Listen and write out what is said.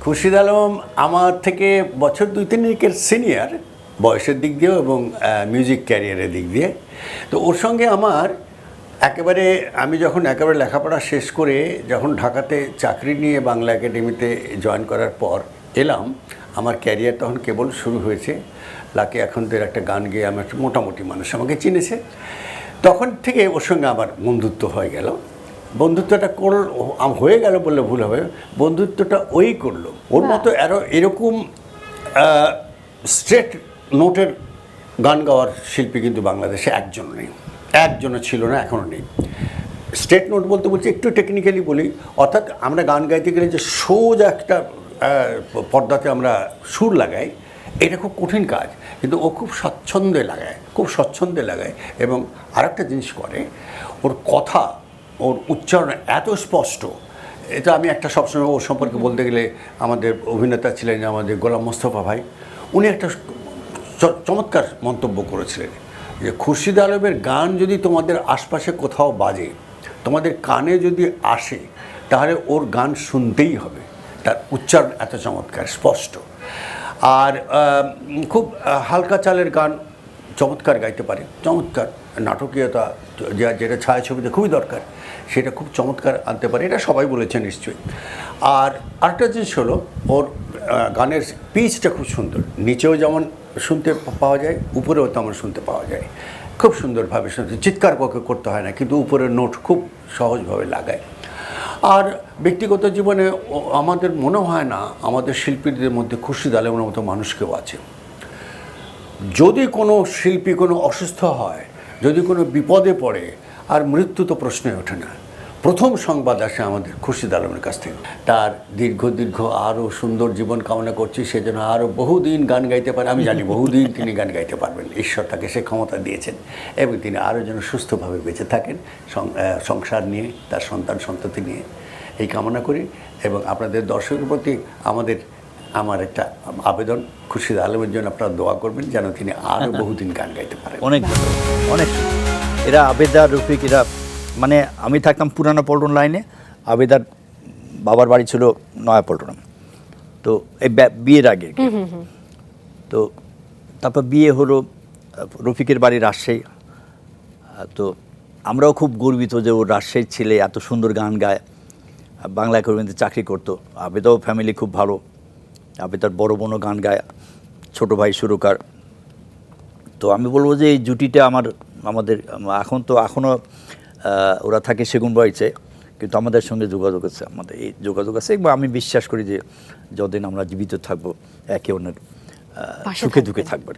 খুরশিদ আলম আমার থেকে বছর 2-3 সিনিয়র বয়সের দিক দিয়েও এবং মিউজিক ক্যারিয়ারের দিক দিয়ে। তো ওর সঙ্গে আমার একেবারে আমি যখন একেবারে লেখাপড়া শেষ করে যখন ঢাকাতে চাকরি নিয়ে বাংলা একাডেমিতে জয়েন করার পর এলাম, আমার ক্যারিয়ার তখন কেবল শুরু হয়েছে। লাকি এখনদের একটা গান গেয়ে আমার মোটামুটি মানুষ আমাকে চিনেছে। তখন থেকে ওর সঙ্গে আমার বন্ধুত্ব হয়ে গেল। বন্ধুত্বটা হয়ে গেল বললে ভুল হবে, বন্ধুত্বটা ওই করলো। ওর মতো এরকম স্ট্রেট নোটের গান গাওয়ার শিল্পী কিন্তু বাংলাদেশে একজন নেই, একজনও ছিল না, এখনও নেই। স্ট্রেট নোট বলতে বলছি একটু টেকনিক্যালি বলি, অর্থাৎ আমরা গান গাইতে গেলে যে সোজা একটা পর্দাতে আমরা সুর লাগাই, এটা খুব কঠিন কাজ, কিন্তু ও খুব স্বচ্ছন্দে লাগায় এবং আরেকটা জিনিস করে, ওর কথা, ওর উচ্চারণ এত স্পষ্ট। এটা আমি একটা সবসময় ওর সম্পর্কে বলতে গেলে আমাদের অভিনেতা ছিলেন আমাদের গোলাম মোস্তফা ভাই, উনি একটা চমৎকার মন্তব্য করেছিলেন যে খুরশিদ আলমের গান যদি তোমাদের আশপাশে কোথাও বাজে, তোমাদের কানে যদি আসে, তাহলে ওর গান শুনতেই হবে, তার উচ্চারণ এত চমৎকার স্পষ্ট। আর খুব হালকা চালের গান চমৎকার গাইতে পারে, চমৎকার নাটকীয়তা যেটা ছায়াছবিতে খুবই দরকার, সেটা খুব চমৎকার আনতে পারে, এটা সবাই বলেছে নিশ্চয়ই। আর আরেকটা জিনিস হলো, ওর গানের পিচটা খুব সুন্দর, নিচেও যেমন শুনতে পাওয়া যায়, উপরেও তেমন শুনতে পাওয়া যায়, খুব সুন্দরভাবে শুনতে, চিৎকার করতে হয় না, কিন্তু উপরের নোট খুব সহজভাবে লাগায়। আর ব্যক্তিগত জীবনে আমাদের মনে হয় না আমাদের শিল্পীদের মধ্যে খুরশিদ আলমের মতো মানুষ কেউ আছে। যদি কোনো শিল্পী কোনো অসুস্থ হয়, যদি কোনো বিপদে পড়ে, আর মৃত্যু তো প্রশ্নই ওঠে না, প্রথম সংবাদ আসে আমাদের খুরশিদ আলমের কাছ থেকে। তার দীর্ঘ আরও সুন্দর জীবন কামনা করছি, সেজন্য আরও বহুদিন গান গাইতে পারে। আমি জানি বহুদিন তিনি গান গাইতে পারবেন, ঈশ্বর তাকে সে ক্ষমতা দিয়েছেন, এবং তিনি আরও যেন সুস্থভাবে বেঁচে থাকেন, সংসার নিয়ে, তার সন্ততি নিয়ে, এই কামনা করি। এবং আপনাদের দর্শকের প্রতি আমার একটা আবেদন, খুরশিদ আলমের জন্য আপনারা দোয়া করবেন যেন তিনি আরও বহুদিন গান গাইতে পারেন। অনেক এরা আবেদার রফিক, এরা মানে আমি থাকতাম পুরানো পল্টন লাইনে, আবেদার বাবার বাড়ি ছিল নয়া পল্টন। তো এই বিয়ের আগে, তো তারপর বিয়ে হলো, রফিকের বাড়ি রাজশাহী। তো আমরাও খুব গর্বিত যে ও রাজশাহীর ছেলে, এত সুন্দর গান গায়, বাংলা একাডেমিতে চাকরি করতো। আবেদাও ফ্যামিলি খুব ভালো, আবেদার বড় বোনও গান গায়, ছোটো ভাই সুরকার। তো আমি বলবো যে এই জুটিটা আমাদের এখনও ওরা থাকে সেগুনবাড়িতে, কিন্তু আমাদের সঙ্গে যোগাযোগ আছে, আমাদের এই যোগাযোগ আছে, এবং আমি বিশ্বাস করি যে যতদিন আমরা জীবিত থাকবো একে অন্যের সুখে দুঃখে থাকবো।